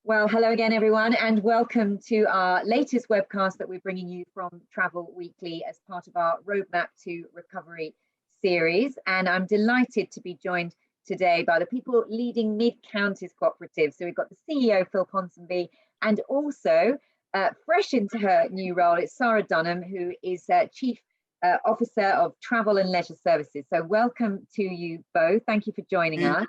Well, hello again, everyone, and welcome to our latest webcast that we're bringing you from Travel Weekly as part of our Roadmap to Recovery series. And I'm delighted to be joined today by the people leading Midcounties Cooperative. So we've got the CEO, Phil Ponsonby, and also fresh into her new role, it's Sara Dunham, who is Chief Officer of Travel and Leisure Services. So welcome to you both. Thank you for joining us.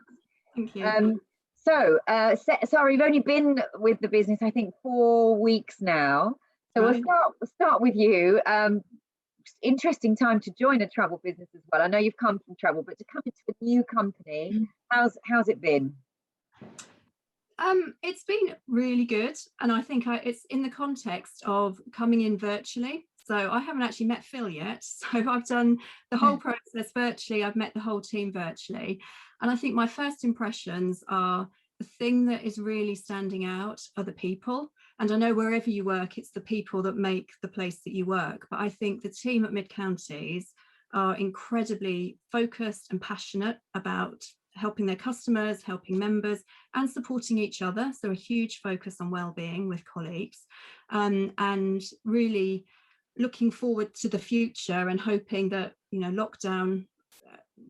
Thank you. So, Sara, you've only been with the business, I think, 4 weeks now. So Right. we'll start with you. Interesting time to join a travel business as well. I know you've come from travel, but to come into a new company, how's it been? It's been really good, and I think it's in the context of coming in virtually. So I haven't actually met Phil yet. So I've done the whole process virtually. I've met the whole team virtually. And I think my first impressions are the thing that is really standing out are the people. And I know wherever you work, it's the people that make the place that you work. But I think the team at Midcounties are incredibly focused and passionate about helping their customers, helping members, and supporting each other. So a huge focus on well-being with colleagues, and really looking forward to the future and hoping that, you know, lockdown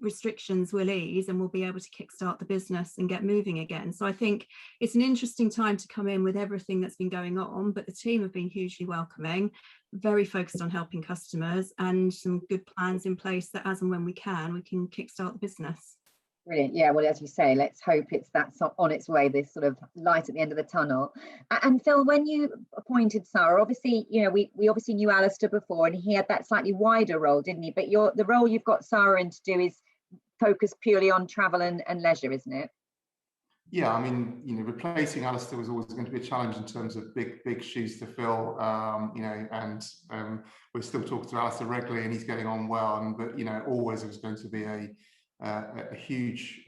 restrictions will ease and we'll be able to kickstart the business and get moving again. So I think it's an interesting time to come in with everything that's been going on, but the team have been hugely welcoming, very focused on helping customers, and some good plans in place that as and when we can kickstart the business. Brilliant. Yeah, well, as you say, let's hope that's on its way, this sort of light at the end of the tunnel. And Phil, when you appointed Sara, obviously, you know, we obviously knew Alistair before, and he had that slightly wider role, didn't he? But the role you've got Sara in to do is focus purely on travel and leisure, isn't it? Yeah, I mean, you know, replacing Alistair was always going to be a challenge in terms of big shoes to fill, you know, and we're still talking to Alistair regularly and he's getting on well, but, you know, always it was going to be a huge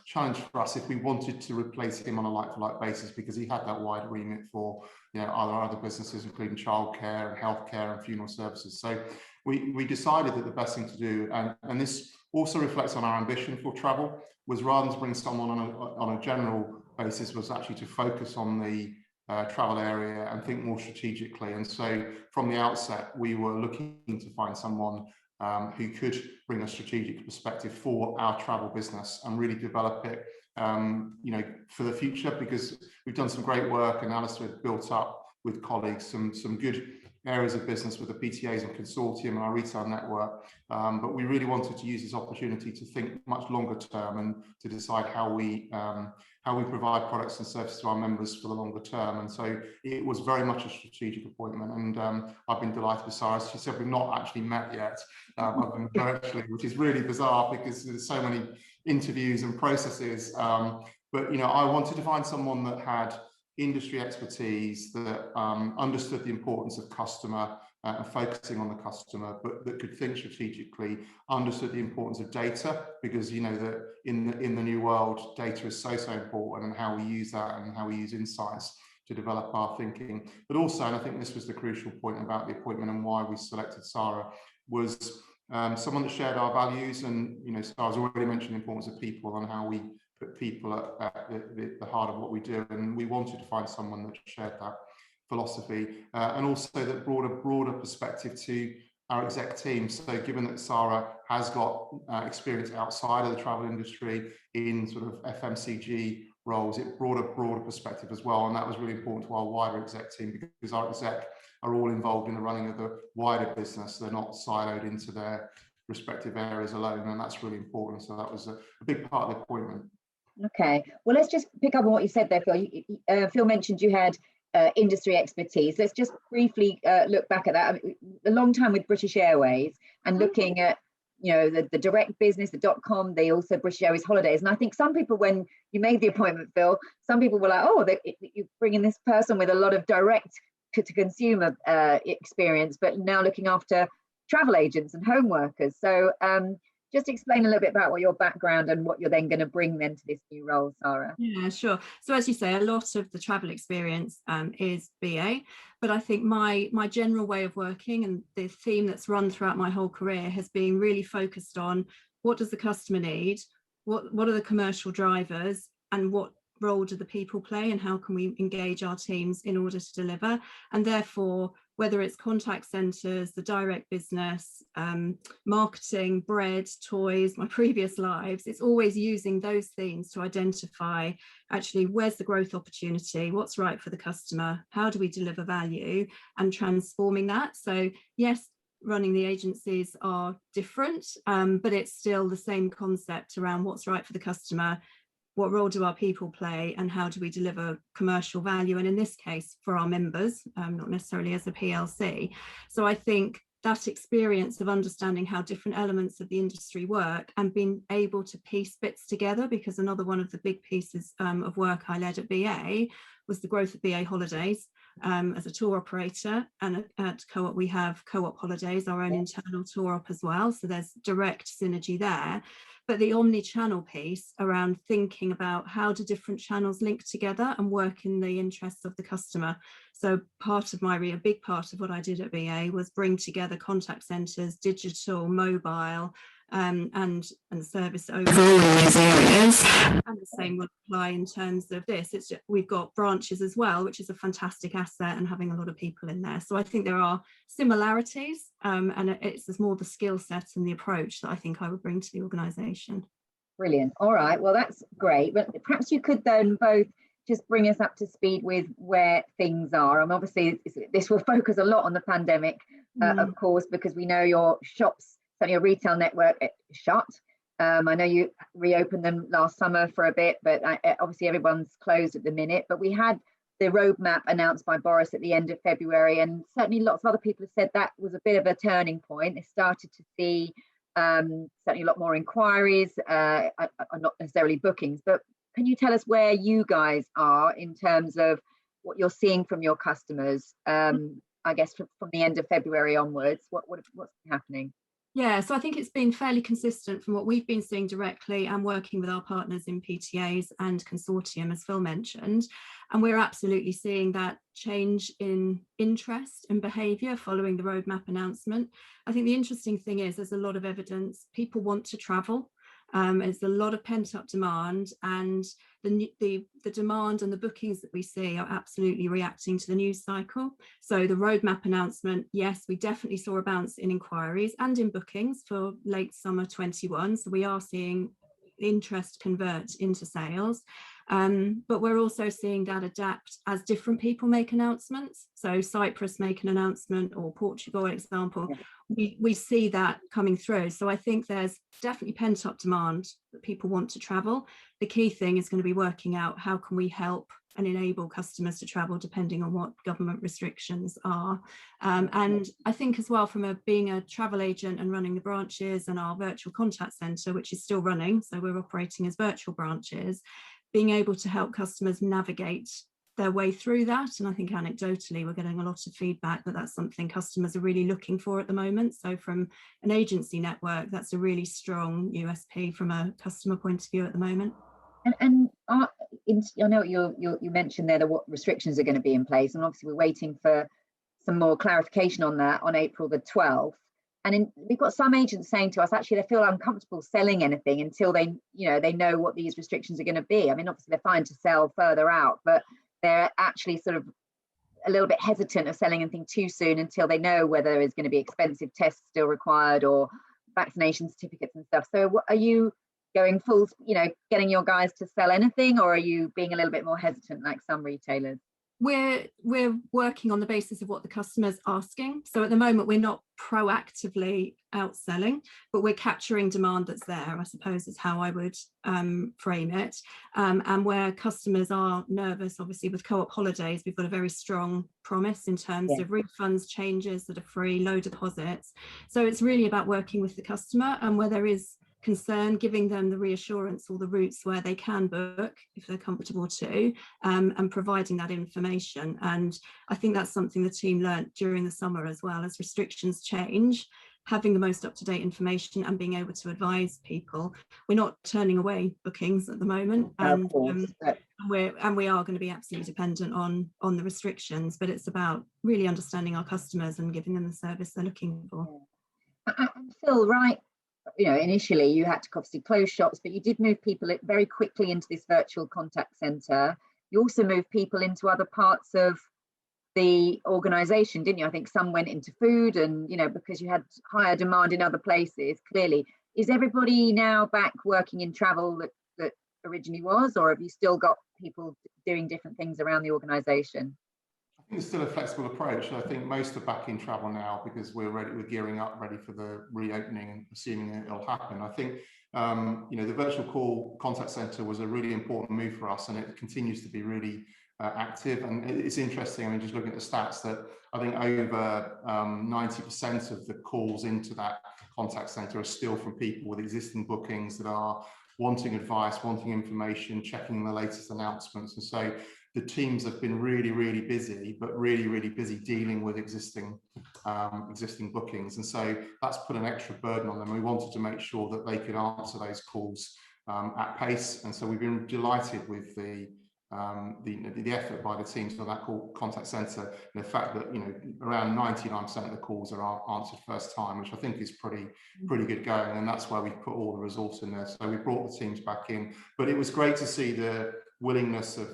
challenge for us if we wanted to replace him on a like-for-like basis, because he had that wide remit for, you know, other businesses, including childcare and healthcare and funeral services. So we decided that the best thing to do, and this also reflects on our ambition for travel, was rather than to bring someone on a general basis, was actually to focus on the travel area and think more strategically. And so from the outset, we were looking to find someone who could bring a strategic perspective for our travel business and really develop it, you know, for the future, because we've done some great work and Alistair had built up with colleagues some good areas of business with the PTAs and consortium and our retail network, but we really wanted to use this opportunity to think much longer term and to decide how we provide products and services to our members for the longer term. And so it was very much a strategic appointment, and I've been delighted with Sara. She said we've not actually met yet, I've been virtually, which is really bizarre because there's so many interviews and processes, but you know, I wanted to find someone that had industry expertise, that understood the importance of customer and focusing on the customer, but that could think strategically, understood the importance of data, because you know that in the new world, data is so important, and how we use that and how we use insights to develop our thinking. But also, and I think this was the crucial point about the appointment and why we selected Sara, was someone that shared our values. And you know, Sara's already mentioned the importance of people and how we put people at the heart of what we do, and we wanted to find someone that shared that philosophy, and also that brought a broader perspective to our exec team. So given that Sara has got experience outside of the travel industry in sort of FMCG roles, it brought a broader perspective as well, and that was really important to our wider exec team, because our exec are all involved in the running of the wider business. They're not siloed into their respective areas alone, and that's really important. So that was a big part of the appointment. Okay, well, let's just pick up on what you said there, Phil. Phil mentioned you had industry expertise. Let's just briefly look back at that. I mean, a long time with British Airways and looking at, you know, the direct business, the .com, they also British Airways Holidays. And I think some people, when you made the appointment, Phil, some people were like, oh, you bring in this person with a lot of direct to consumer experience, but now looking after travel agents and home workers. So just explain a little bit about what your background and what you're then going to bring then to this new role, Sara. Yeah, sure. So as you say, a lot of the travel experience is BA, but I think my general way of working and the theme that's run throughout my whole career has been really focused on what does the customer need, what are the commercial drivers, and what role do the people play and how can we engage our teams in order to deliver? And therefore, whether it's contact centres, the direct business, marketing, bread, toys, my previous lives, it's always using those themes to identify actually where's the growth opportunity, what's right for the customer, how do we deliver value, and transforming that. So yes, running the agencies are different, but it's still the same concept around what's right for the customer, what role do our people play, and how do we deliver commercial value, and in this case for our members, not necessarily as a PLC. So I think that experience of understanding how different elements of the industry work and being able to piece bits together, because another one of the big pieces of work I led at BA was the growth of BA Holidays as a tour operator, and at Co-op we have Co-op Holidays, our own internal tour op as well, so there's direct synergy there. But the omni-channel piece around thinking about how do different channels link together and work in the interests of the customer. So part of a big part of what I did at BA was bring together contact centres, digital, mobile, and service overall in these areas. And the same will apply in terms of this. It's just, we've got branches as well, which is a fantastic asset, and having a lot of people in there. So I think there are similarities, and it's more the skill sets and the approach that I think I would bring to the organisation. Brilliant. All right, well, that's great. But perhaps you could then both just bring us up to speed with where things are. And obviously this will focus a lot on the pandemic, of course, because we know your shops, certainly your retail network, shut. I know you reopened them last summer for a bit, but obviously everyone's closed at the minute. But we had the roadmap announced by Boris at the end of February, and certainly lots of other people have said that was a bit of a turning point. They started to see certainly a lot more inquiries, not necessarily bookings, but can you tell us where you guys are in terms of what you're seeing from your customers, I guess from the end of February onwards? What's happening? Yeah, so I think it's been fairly consistent from what we've been seeing directly and working with our partners in PTAs and consortium, as Phil mentioned. And we're absolutely seeing that change in interest and behaviour following the roadmap announcement. I think the interesting thing is there's a lot of evidence people want to travel. There's a lot of pent-up demand, and the demand and the bookings that we see are absolutely reacting to the news cycle. So the roadmap announcement, yes, we definitely saw a bounce in inquiries and in bookings for late summer 21. So we are seeing interest convert into sales. But we're also seeing that adapt as different people make announcements. So Cyprus make an announcement, or Portugal, example, we see that coming through. So I think there's definitely pent-up demand that people want to travel. The key thing is going to be working out how can we help and enable customers to travel depending on what government restrictions are. And I think as well, from being a travel agent and running the branches and our virtual contact centre, which is still running, so we're operating as virtual branches, being able to help customers navigate their way through that. And I think anecdotally, we're getting a lot of feedback that that's something customers are really looking for at the moment. So from an agency network, that's a really strong USP from a customer point of view at the moment. And I know you mentioned there that what restrictions are going to be in place, and obviously we're waiting for some more clarification on that on April the 12th. And we've got some agents saying to us, actually, they feel uncomfortable selling anything until they know what these restrictions are going to be. I mean, obviously they're fine to sell further out, but they're actually sort of a little bit hesitant of selling anything too soon until they know whether there's going to be expensive tests still required or vaccination certificates and stuff. So what, are you going full, getting your guys to sell anything, or are you being a little bit more hesitant like some retailers? We're working on the basis of what the customer's asking. So at the moment, we're not proactively outselling, but we're capturing demand that's there, I suppose is how I would frame it. And where customers are nervous, obviously with Co-op Holidays, we've got a very strong promise in terms of refunds, changes that are free, low deposits. So it's really about working with the customer, and where there is concern, giving them the reassurance or the routes where they can book if they're comfortable to, and providing that information. And I think that's something the team learnt during the summer as well. As restrictions change, having the most up-to-date information and being able to advise people. We're not turning away bookings at the moment, and we are going to be absolutely dependent on the restrictions, but it's about really understanding our customers and giving them the service they're looking for. And Phil, right you know, initially you had to obviously close shops, but you did move people very quickly into this virtual contact centre. You also moved people into other parts of the organisation, didn't you? I think some went into food, and, you know, because you had higher demand in other places, clearly. Is everybody now back working in travel that originally was, or have you still got people doing different things around the organisation? I think it's still a flexible approach. I think most are back in travel now because we're gearing up, ready for the reopening, assuming it'll happen. I think you know, the virtual call contact centre was a really important move for us, and it continues to be really active. And it's interesting, I mean, just looking at the stats, that I think over 90% of the calls into that contact centre are still from people with existing bookings that are wanting advice, wanting information, checking the latest announcements. And so the teams have been really, really busy, but really, really busy dealing with existing bookings. And so that's put an extra burden on them. We wanted to make sure that they could answer those calls at pace. And so we've been delighted with the effort by the teams for that call contact centre, and the fact that, you know, around 99% of the calls are answered first time, which I think is pretty good going, and that's why we've put all the resource in there. So we brought the teams back in, but it was great to see the willingness of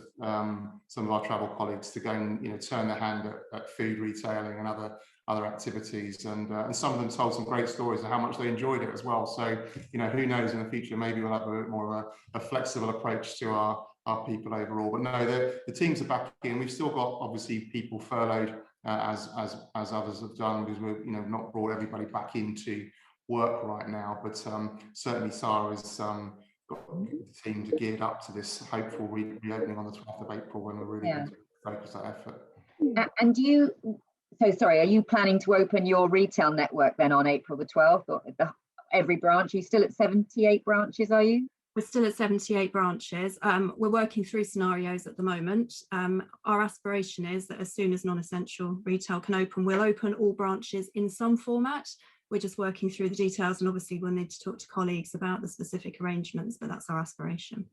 some of our travel colleagues to go and, you know, turn their hand at food retailing and other activities, and some of them told some great stories of how much they enjoyed it as well. So, you know, who knows, in the future maybe we'll have a bit more of a flexible approach to our people overall. But no, the teams are back in. We've still got obviously people furloughed as others have done, because we've, you know, not brought everybody back into work right now. But certainly Sara's got the teams geared up to this hopeful reopening on the 12th of April, when we're really going to focus that effort. And are you planning to open your retail network then on April the 12th, or every branch? Are you still at 78 branches, are you? We're still at 78 branches. We're working through scenarios at the moment. Our aspiration is that as soon as non-essential retail can open, we'll open all branches in some format. We're just working through the details, and obviously we'll need to talk to colleagues about the specific arrangements, but that's our aspiration.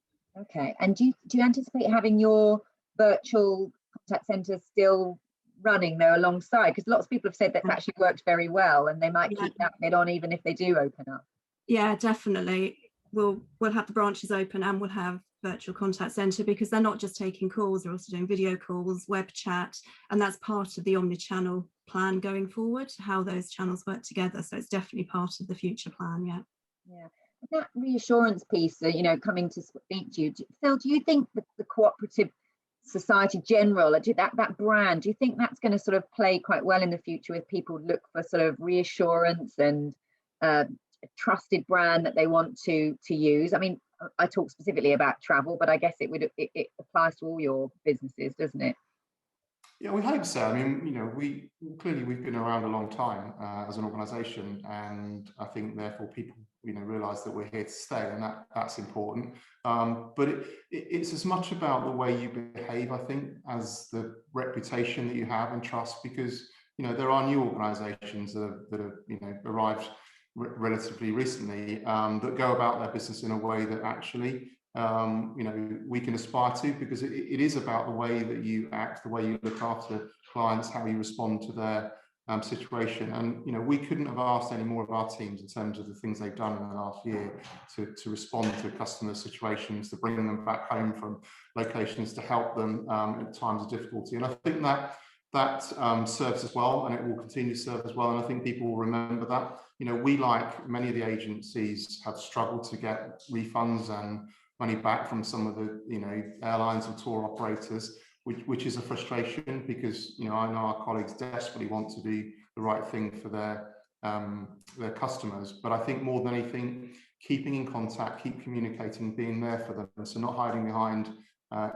Okay, and do you anticipate having your virtual contact centre still running though alongside? Because lots of people have said that's actually worked very well, and they might keep that bit on even if they do open up. Yeah, definitely. We'll have the branches open, and we'll have virtual contact centre, because they're not just taking calls, they're also doing video calls, web chat, and that's part of the omni-channel plan going forward, how those channels work together. So it's definitely part of the future plan. Yeah, that reassurance piece, you know, coming to speak to you, Phil, do you think that the Cooperative Society General, that brand, do you think that's going to sort of play quite well in the future, with people look for sort of reassurance and a trusted brand that they want to use? I mean, I talk specifically about travel, but I guess it applies to all your businesses, doesn't it? Yeah, we hope so. I mean, you know, we've been around a long time as an organisation, and I think therefore people, you know, realise that we're here to stay, and that's important. But it's as much about the way you behave, I think, as the reputation that you have and trust, because, you know, there are new organisations that have you know, arrived relatively recently that go about their business in a way that actually you know, we can aspire to, because it is about the way that you act, the way you look after clients, how you respond to their situation. And, you know, we couldn't have asked any more of our teams in terms of the things they've done in the last year to respond to customer situations, to bring them back home from locations, to help them at times of difficulty. And I think that serves us well, and it will continue to serve us well. And I think people will remember that. You know, we, like many of the agencies, have struggled to get refunds and money back from some of the, you know, airlines and tour operators, which is a frustration, because, you know, I know our colleagues desperately want to do the right thing for their customers. But I think more than anything, keeping in contact, keep communicating, being there for them, so not hiding behind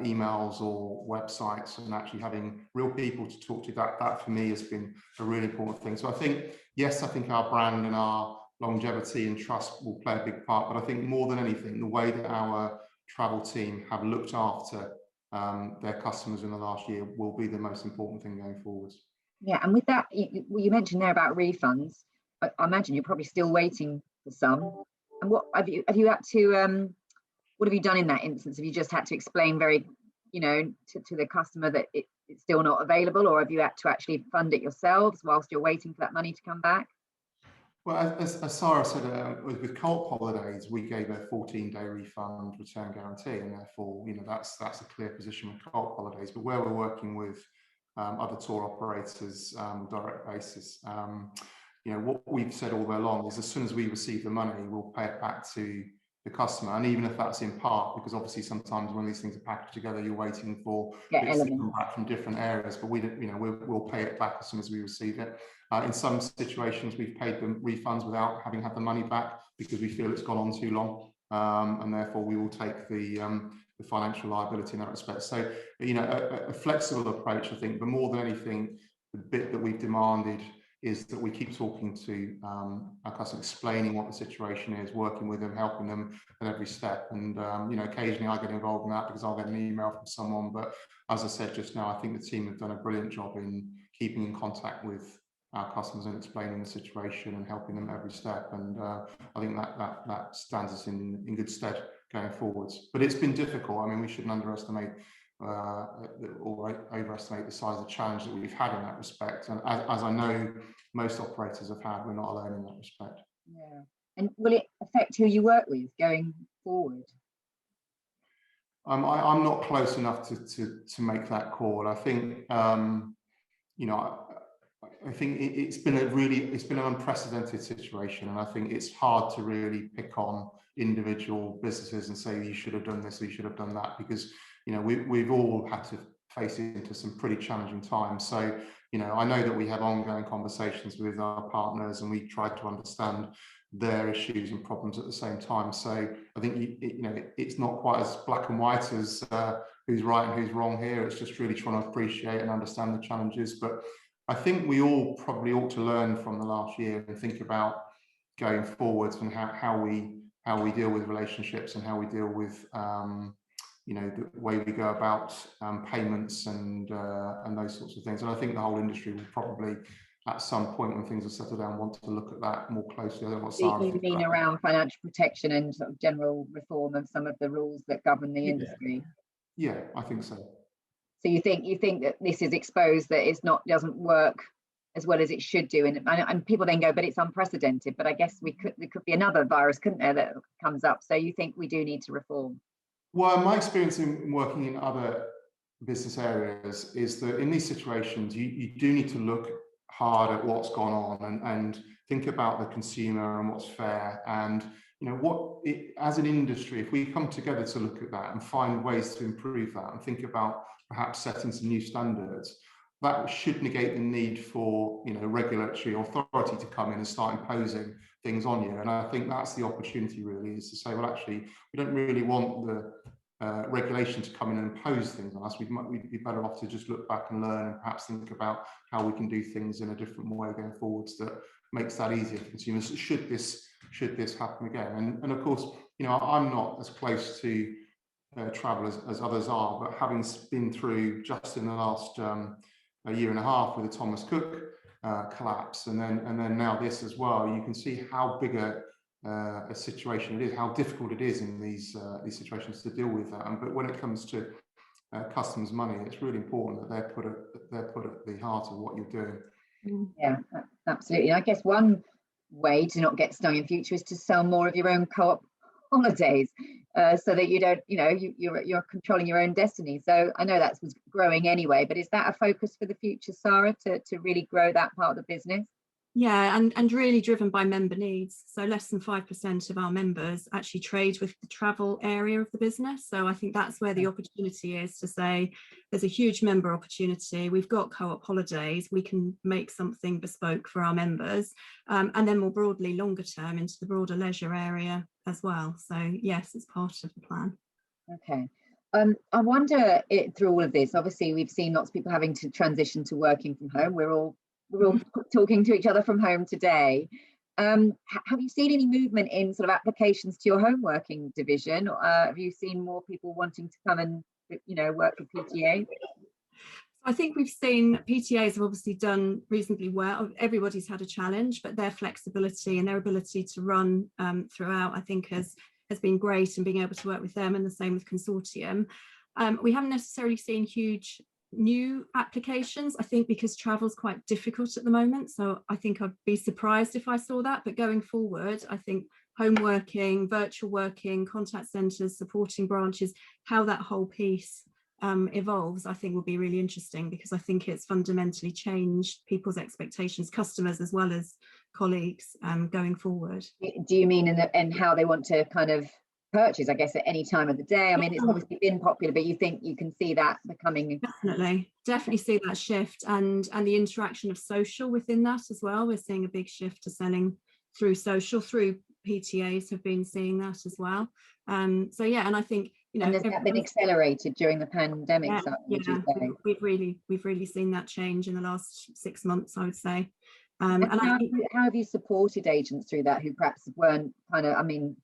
emails or websites, and actually having real people to talk to. That for me has been a really important thing. So I think, yes, I think our brand and our longevity and trust will play a big part, but I think more than anything, the way that our travel team have looked after their customers in the last year will be the most important thing going forwards. Yeah, and with that, you mentioned there about refunds. I imagine you're probably still waiting for some. And what have you had to what have you done in that instance? Have you just had to explain very, you know, to the customer that it's still not available, or have you had to actually fund it yourselves whilst you're waiting for that money to come back? Well, as Sara said, with Co-op Holidays, we gave a 14-day refund return guarantee, and therefore, that's a clear position with Co-op Holidays. But where we're working with other tour operators on a direct basis, what we've said all along is, as soon as we receive the money, we'll pay it back to the customer, and even if that's in part, because obviously sometimes when these things are packaged together, you're waiting for bits to come back from different areas. But we'll pay it back as soon as we receive it. In some situations, we've paid them refunds without having had the money back because we feel it's gone on too long, and therefore we will take the financial liability in that respect. So, a flexible approach, I think, but more than anything, the bit that we've demanded is that we keep talking to our customers, explaining what the situation is, working with them, helping them at every step. And occasionally I get involved in that because I'll get an email from someone. But as I said just now, I think the team have done a brilliant job in keeping in contact with our customers and explaining the situation and helping them every step. And I think that stands us in good stead going forwards. But it's been difficult. I mean, we shouldn't underestimate or overestimate the size of the challenge that we've had in that respect. And as I know most operators have had, we're not alone in that respect. Yeah. And will it affect who you work with going forward? I'm not close enough to make that call. I think I think it's been an unprecedented situation, and I think it's hard to really pick on individual businesses and say you should have done this or you should have done that, because we've all had to face into some pretty challenging times. So I know that we have ongoing conversations with our partners, and we try to understand their issues and problems at the same time. So I think it's not quite as black and white as who's right and who's wrong here. It's just really trying to appreciate and understand the challenges. But I think we all probably ought to learn from the last year and think about going forwards and how we deal with relationships and how we deal with the way we go about payments and those sorts of things. And I think the whole industry will probably, at some point when things are settled down, want to look at that more closely. I don't know what Sara you mean around financial protection and sort of general reform of some of the rules that govern the industry? Yeah, I think so. So you think that this is exposed, that doesn't work as well as it should do, and people then go, but it's unprecedented. But I guess there could be another virus, couldn't there, that comes up? So you think we do need to reform? Well, my experience in working in other business areas is that in these situations, you do need to look hard at what's gone on and think about the consumer and what's fair. And as an industry, if we come together to look at that and find ways to improve that and think about perhaps setting some new standards, that should negate the need for regulatory authority to come in and start imposing things on you. And I think that's the opportunity, really, is to say, well, actually, we don't really want the regulation to come in and impose things on us. We'd be better off to just look back and learn and perhaps think about how we can do things in a different way going forwards that makes that easier for consumers should this happen again. And of course, I'm not as close to travel as others are, but having been through just in the last a year and a half with the Thomas Cook collapse, and then now this as well, you can see how big a situation it is, how difficult it is in these situations to deal with that. But when it comes to customers' money, it's really important that they're put at the heart of what you're doing. Yeah, absolutely. I guess one way to not get stung in future is to sell more of your own co-op holidays, so that you don't, you're controlling your own destiny. So I know that was growing anyway, but is that a focus for the future, Sara, to really grow that part of the business? Yeah, and really driven by member needs. So less than 5% of our members actually trade with the travel area of the business. So I think that's where the opportunity is, to say there's a huge member opportunity. We've got Co-op Holidays. We can make something bespoke for our members, and then more broadly, longer term, into the broader leisure area as well. So yes, it's part of the plan. Okay. I wonder, through all of this, obviously we've seen lots of people having to transition to working from home. We're all talking to each other from home today. Have you seen any movement in sort of applications to your home working division? Have you seen more people wanting to come and work for PTA? I think we've seen PTAs have obviously done reasonably well. Everybody's had a challenge, but their flexibility and their ability to run throughout, I think, has been great, and being able to work with them, and the same with Consortium. We haven't necessarily seen huge new applications, I think, because travel's quite difficult at the moment. So I think I'd be surprised if I saw that. But going forward, I think home working, virtual working, contact centres, supporting branches, how that whole piece evolves, I think will be really interesting, because I think it's fundamentally changed people's expectations, customers as well as colleagues, going forward. Do you mean in how they want to kind of purchase, I guess, at any time of the day? I mean, it's obviously been popular, but you think you can see that becoming... Definitely see that shift, and the interaction of social within that as well. We're seeing a big shift to selling through social, through PTAs have been seeing that as well. So yeah, and I think, you know, and has that been accelerated during the pandemic? We've really seen that change in the last 6 months, I would say. And how have you supported agents through that, who perhaps weren't kind of, I mean,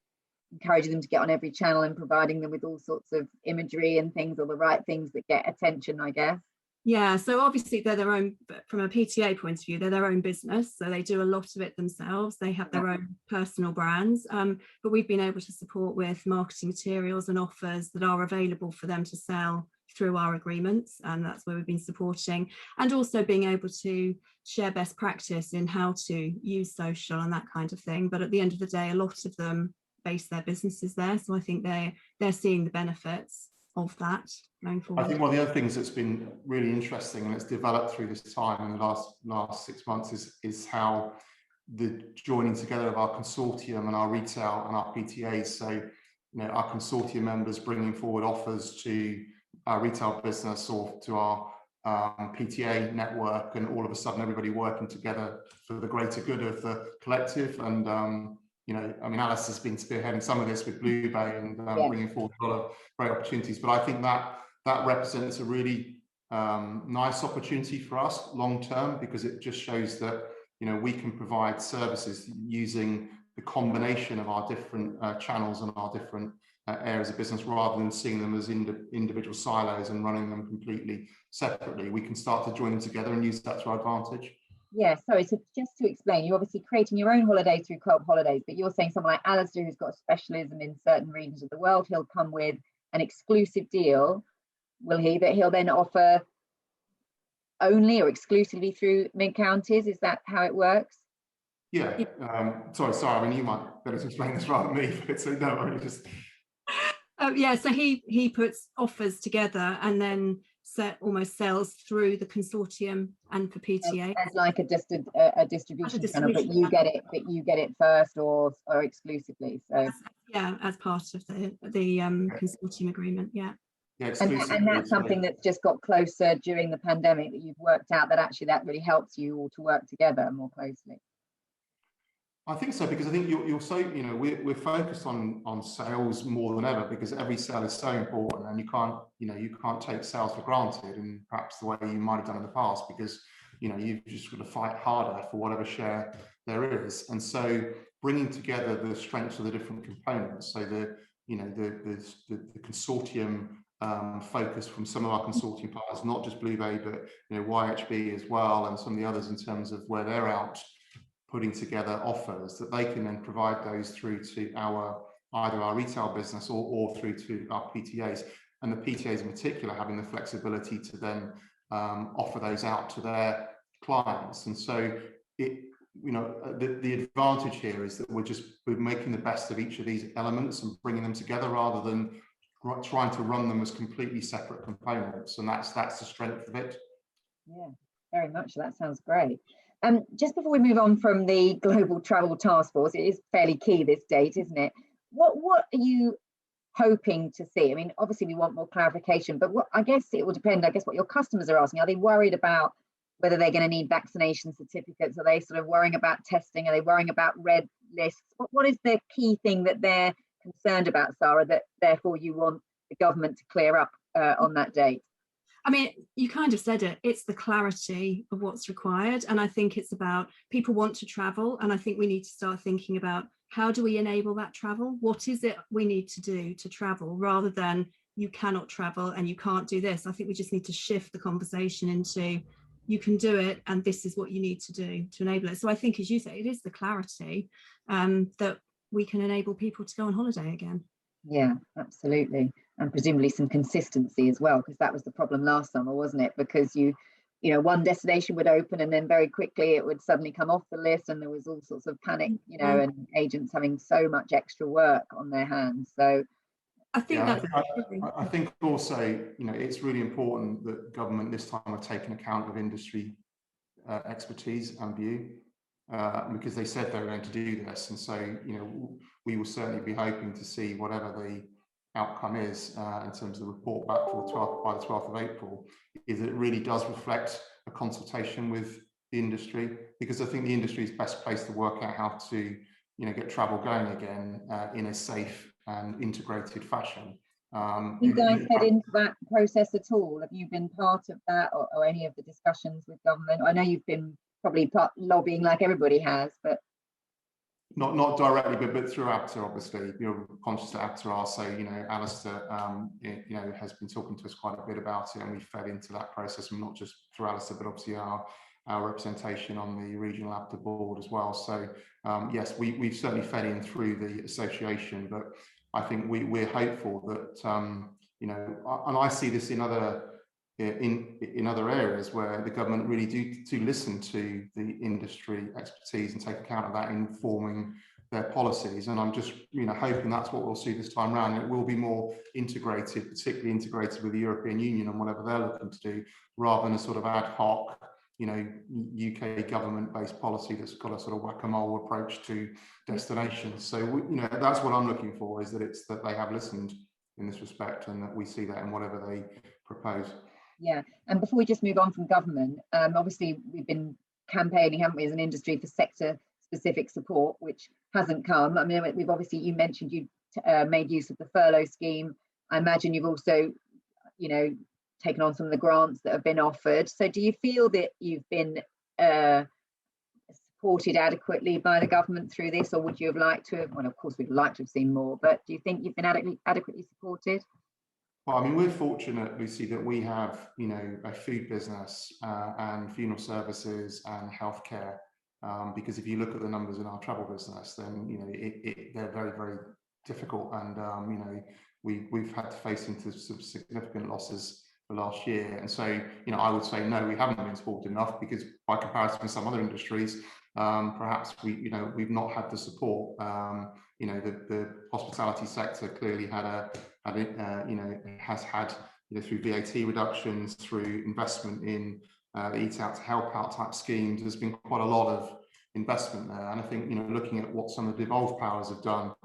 encouraging them to get on every channel and providing them with all sorts of imagery and things, all the right things that get attention, I guess? Yeah, so obviously they're their own, from a PTA point of view, they're their own business, so they do a lot of it themselves. They have their own personal brands, but we've been able to support with marketing materials and offers that are available for them to sell through our agreements, and that's where we've been supporting, and also being able to share best practice in how to use social and that kind of thing. But at the end of the day, a lot of them base their businesses there, so I think they're seeing the benefits of that going forward. I think one of the other things that's been really interesting, and it's developed through this time in the last 6 months, is how the joining together of our consortium and our retail and our PTAs. So, you know, our consortium members bringing forward offers to our retail business or to our PTA network, and all of a sudden everybody working together for the greater good of the collective. And you know, I mean, Alistair's been spearheading some of this with Blue Bay and bringing forward a lot of great opportunities. But I think that represents a really nice opportunity for us long term, because it just shows that, you know, we can provide services using the combination of our different channels and our different areas of business, rather than seeing them as individual silos and running them completely separately. We can start to join them together and use that to our advantage. Yeah, sorry, so just to explain, you're obviously creating your own holiday through Co-op Holidays, but you're saying someone like Alistair, who's got a specialism in certain regions of the world, he'll come with an exclusive deal, will he, that he'll then offer only or exclusively through Midcounties? Is that how it works? Yeah, sorry, Sara, I mean, you might better explain this rather than me, but so no, I mean, just... yeah, so he puts offers together and then almost sells through the consortium and for PTA. As like a distribution channel, but you get it first or exclusively. So yeah, as part of the consortium agreement. Yeah. Yeah, and that's something that's just got closer during the pandemic, that you've worked out that actually that really helps you all to work together more closely. I think so, because I think you're so, you know, we're focused on sales more than ever, because every sale is so important, and you can't take sales for granted, and perhaps the way you might have done in the past, because, you know, you've just got to fight harder for whatever share there is. And so bringing together the strengths of the different components, so the consortium focus from some of our consortium partners, not just Blue Bay, but, you know, YHB as well, and some of the others in terms of where they're out putting together offers, that they can then provide those through to either our retail business or through to our PTAs, and the PTAs in particular having the flexibility to then offer those out to their clients. And so the advantage here is that we're making the best of each of these elements and bringing them together, rather than trying to run them as completely separate components, and that's the strength of it. Yeah, very much. That sounds great. Just before we move on from the Global Travel Task Force, it is fairly key this date, isn't it? What are you hoping to see? I mean, obviously we want more clarification, but I guess it will depend, what your customers are asking. Are they worried about whether they're going to need vaccination certificates? Are they sort of worrying about testing? Are they worrying about red lists? What is the key thing that they're concerned about, Sara, that therefore you want the government to clear up on that date? I mean, you kind of said it, it's the clarity of what's required. And I think it's about, people want to travel. And I think we need to start thinking about, how do we enable that travel? What is it we need to do to travel, rather than you cannot travel and you can't do this? I think we just need to shift the conversation into, you can do it and this is what you need to do to enable it. So I think, as you say, it is the clarity that we can enable people to go on holiday again. Yeah, absolutely. And presumably some consistency as well, because that was the problem last summer, wasn't it? Because you know, one destination would open and then very quickly it would suddenly come off the list, and there was all sorts of panic, you know, and agents having so much extra work on their hands. So I think I think also, you know, it's really important that government this time have taken account of industry expertise and view, because they said they were going to do this, and so, you know, we will certainly be hoping to see whatever the outcome is in terms of the report back for the 12th, by the 12th of April, is that it really does reflect a consultation with the industry, because I think the industry is best placed to work out how to, you know, get travel going again in a safe and integrated fashion. you guys fed into that process at all? Have you been part of that, or any of the discussions with government? I know you've been probably lobbying like everybody has, but not directly, but through ABTA, obviously. You're conscious that ABTA are, so, you know, Alistair, you know, has been talking to us quite a bit about it, and we fed into that process, and not just through Alistair, but obviously our representation on the regional ABTA board as well. So yes, we've certainly fed in through the association, but I think we're hopeful that, you know, and I see this in other areas where the government really do listen to the industry expertise and take account of that in forming their policies. And I'm just, you know, hoping that's what we'll see this time around. It will be more integrated, particularly integrated with the European Union and whatever they're looking to do, rather than a sort of ad hoc, you know, UK government-based policy that's got a sort of whack-a-mole approach to destinations. So, you know, that's what I'm looking for, is that they have listened in this respect, and that we see that in whatever they propose. Yeah, and before we just move on from government, obviously we've been campaigning, haven't we, as an industry, for sector-specific support, which hasn't come. I mean, we've obviously, you mentioned you made use of the furlough scheme. I imagine you've also, you know, taken on some of the grants that have been offered. So do you feel that you've been supported adequately by the government through this, or would you have liked to have, well, of course we'd like to have seen more, but do you think you've been adequately supported? Well, I mean, we're fortunate, Lucy, that we have, you know, a food business and funeral services and healthcare, because if you look at the numbers in our travel business, then, you know, they're very, very difficult, and you know, we've had to face into some significant losses for last year. And so, you know, I would say no, we haven't been supported enough, because by comparison with some other industries, perhaps we've not had the support. You know, the hospitality sector clearly has had, you know, through VAT reductions, through investment in the Eat Out to Help Out type schemes, there's been quite a lot of investment there. And I think, you know, looking at what some of the devolved powers have done,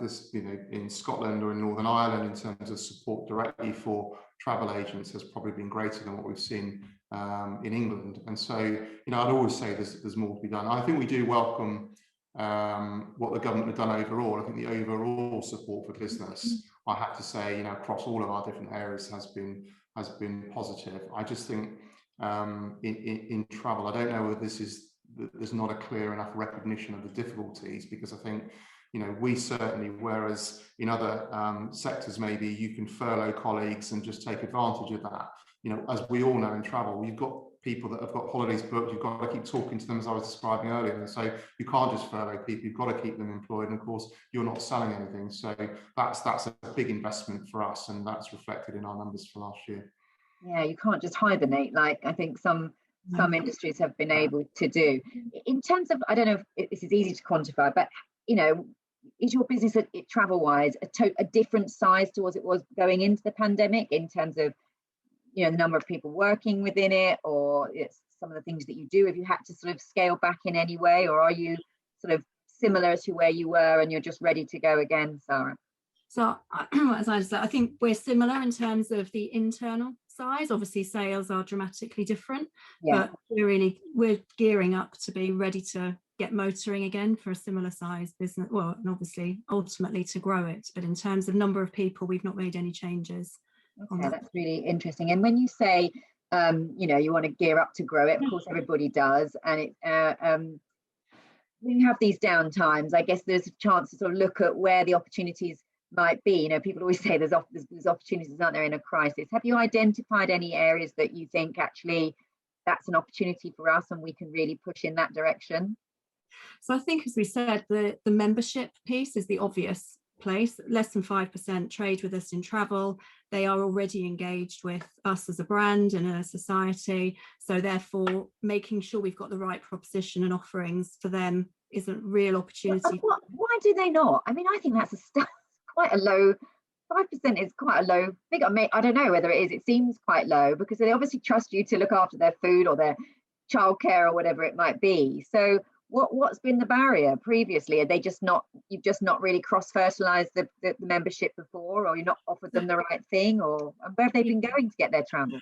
this, you know, in Scotland or in Northern Ireland, in terms of support directly for travel agents, has probably been greater than what we've seen in England. And so, you know, I'd always say there's more to be done. I think we do welcome what the government have done overall. I think the overall support for business, I have to say, you know, across all of our different areas has been positive. I just think in travel, I don't know whether there's not a clear enough recognition of the difficulties, because I think, you know, we certainly, whereas in other sectors maybe you can furlough colleagues and just take advantage of that, you know, as we all know in travel, you've got people that have got holidays booked, you've got to keep talking to them, as I was describing earlier, and so you can't just furlough people, you've got to keep them employed, and of course you're not selling anything. So that's a big investment for us, and that's reflected in our numbers for last year. Yeah, you can't just hibernate like I think some industries have been able to do. In terms of, I don't know if this is easy to quantify, but, you know, is your business travel-wise a different size to what it was going into the pandemic, in terms of, you know, the number of people working within it, or it's some of the things that you do? Have you had to sort of scale back in any way, or are you sort of similar to where you were and you're just ready to go again, Sara? So as I said, I think we're similar in terms of the internal size. Obviously sales are dramatically different, but we're gearing up to be ready to get motoring again for a similar size business, well, and obviously ultimately to grow it. But in terms of number of people, we've not made any changes. Okay, that's really interesting. And when you say, you know, you want to gear up to grow it, of course everybody does, and it when you have these down times, I guess there's a chance to sort of look at where the opportunities might be. You know, people always say there's opportunities, aren't there, in a crisis. Have you identified any areas that you think actually that's an opportunity for us and we can really push in that direction? So I think, as we said, the membership piece is the obvious place. Less than 5% trade with us in travel. They are already engaged with us as a brand and a society. So therefore, making sure we've got the right proposition and offerings for them is a real opportunity. Why do they not? I mean, I think that's quite a low, 5% is quite a low figure. I don't know whether it is. It seems quite low because they obviously trust you to look after their food or their childcare or whatever it might be. So what's been the barrier previously? Are they just not, you've just not really cross-fertilized the membership before, or you're not offered them the right thing, or where have they been going to get their travel?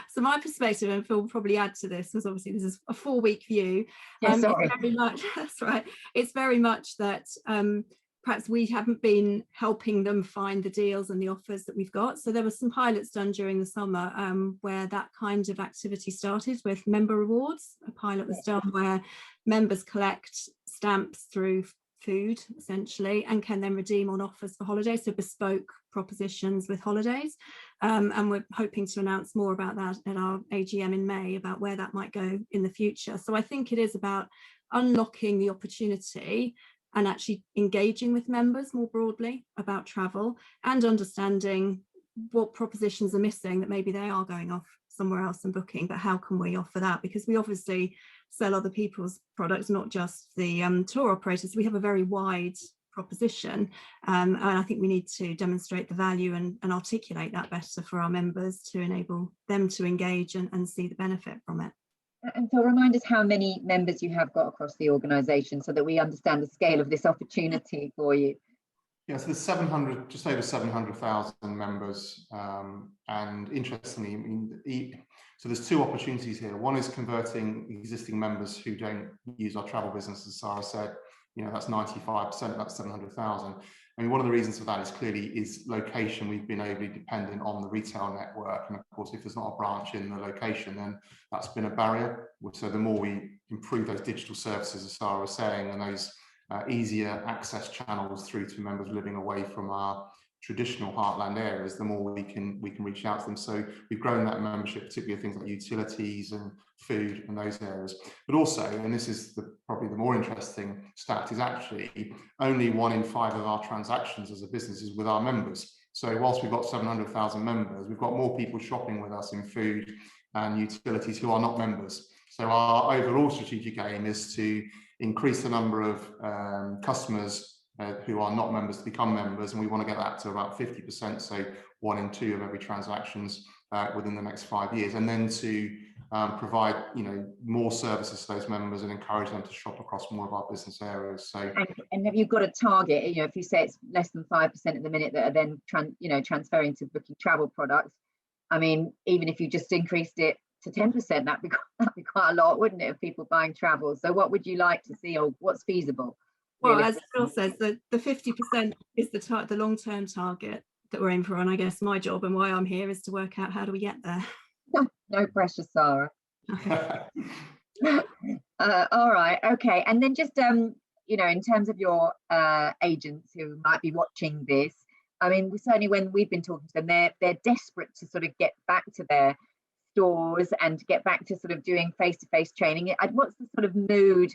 So my perspective, and Phil will probably add to this, because obviously this is a 4-week view. Yeah, sorry. It's very much, that's right. It's very much that perhaps we haven't been helping them find the deals and the offers that we've got. So there were some pilots done during the summer where that kind of activity started with member rewards. A pilot was done where members collect stamps through food essentially and can then redeem on offers for holidays, so bespoke propositions with holidays, and we're hoping to announce more about that at our AGM in May about where that might go in the future. So I think it is about unlocking the opportunity and actually engaging with members more broadly about travel and understanding what propositions are missing, that maybe they are going off somewhere else and booking, but how can we offer that? Because we obviously sell other people's products, not just the tour operators. We have a very wide proposition, and I think we need to demonstrate the value and articulate that better for our members to enable them to engage and see the benefit from it. And so remind us how many members you have got across the organisation so that we understand the scale of this opportunity for you. Yeah, so there's 700, just over 700,000 members, and interestingly, I mean, so there's two opportunities here. One is converting existing members who don't use our travel business, as Sara said. You know, that's 95% of that 700,000. I mean, one of the reasons for that is clearly location. We've been overly dependent on the retail network, and of course, if there's not a branch in the location, then that's been a barrier. So the more we improve those digital services, as Sara was saying, and those easier access channels through to members living away from our traditional heartland areas, the more we can reach out to them. So we've grown that membership, particularly things like utilities and food and those areas. But also, and this is probably the more interesting stat, is actually only 1 in 5 of our transactions as a business is with our members. So whilst we've got 700,000 members, we've got more people shopping with us in food and utilities who are not members. So our overall strategic aim is to increase the number of customers who are not members to become members, and we want to get that to about 50%, so 1 in 2 of every transactions within the next 5 years, and then to provide, you know, more services to those members and encourage them to shop across more of our business areas. So, and have you got a target? You know, if you say it's less than 5% at the minute that are then transferring to booking travel products, I mean, even if you just increased it to 10%, that'd be quite a lot, wouldn't it, of people buying travel? So what would you like to see, or what's feasible? Well, as Phil says, the 50% is the long-term target that we're aiming for, and I guess my job and why I'm here is to work out how do we get there. No pressure, Sara. All right, okay, and then just you know, in terms of your agents who might be watching this, I mean, certainly when we've been talking to them, they're desperate to sort of get back to their stores and get back to sort of doing face-to-face training. What's the sort of mood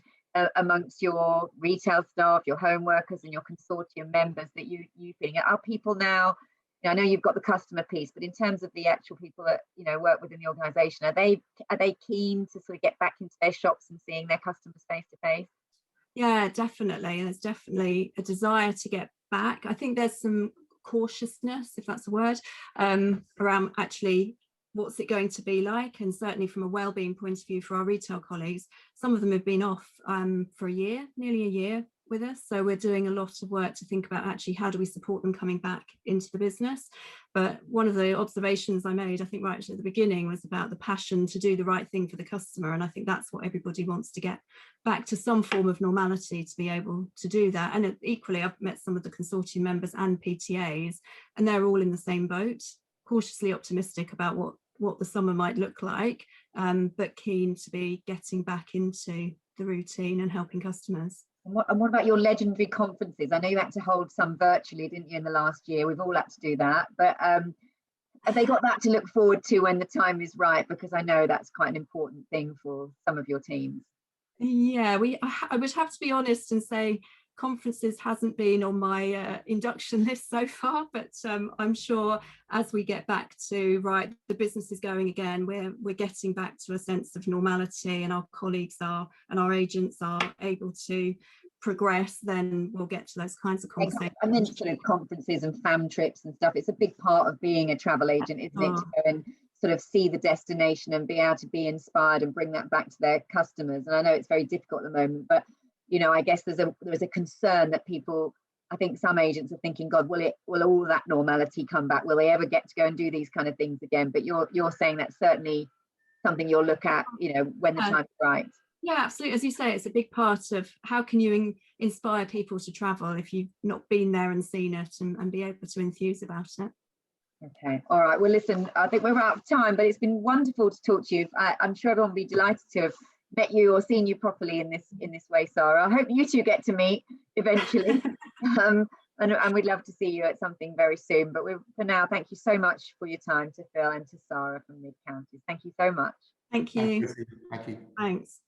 amongst your retail staff, your home workers and your consortium members that you feeling? Are people now, you know, I know you've got the customer piece, but in terms of the actual people that, you know, work within the organisation, are they keen to sort of get back into their shops and seeing their customers face to face? Yeah, definitely. And there's definitely a desire to get back. I think there's some cautiousness, if that's a word, around actually what's it going to be like, and certainly from a wellbeing point of view for our retail colleagues, some of them have been off for nearly a year with us, so we're doing a lot of work to think about actually how do we support them coming back into the business. But one of the observations I made, I think right at the beginning, was about the passion to do the right thing for the customer, and I think that's what everybody wants, to get back to some form of normality to be able to do that. And equally, I've met some of the consortium members and PTAs, and they're all in the same boat, cautiously optimistic about what the summer might look like, but keen to be getting back into the routine and helping customers. And what about your legendary conferences? I know you had to hold some virtually, didn't you, in the last year? We've all had to do that, but have they got that to look forward to when the time is right? Because I know that's quite an important thing for some of your teams. Yeah, I would have to be honest and say conferences hasn't been on my induction list so far, but I'm sure as we get back to the business is going again, we're getting back to a sense of normality, and our colleagues are, and our agents are able to progress, then we'll get to those kinds of conversations. I mentioned sort of conferences and fam trips and stuff. It's a big part of being a travel agent, isn't it, to go and sort of see the destination and be able to be inspired and bring that back to their customers. And I know it's very difficult at the moment, but you know, I guess there's a concern that people, I think some agents are thinking, God, will all that normality come back? Will they ever get to go and do these kind of things again? But you're saying that's certainly something you'll look at, you know, when the time's right. Yeah, absolutely. As you say, it's a big part of how can you inspire people to travel if you've not been there and seen it, and be able to enthuse about it. Okay, all right. Well, listen, I think we're out of time, but it's been wonderful to talk to you. I'm sure everyone will be delighted to have met you or seen you properly in this way, Sara. I hope you two get to meet eventually. And we'd love to see you at something very soon. But for now, thank you so much for your time, to Phil and to Sara from Midcounties. Thank you so much. Thank you. Thank you. Thanks.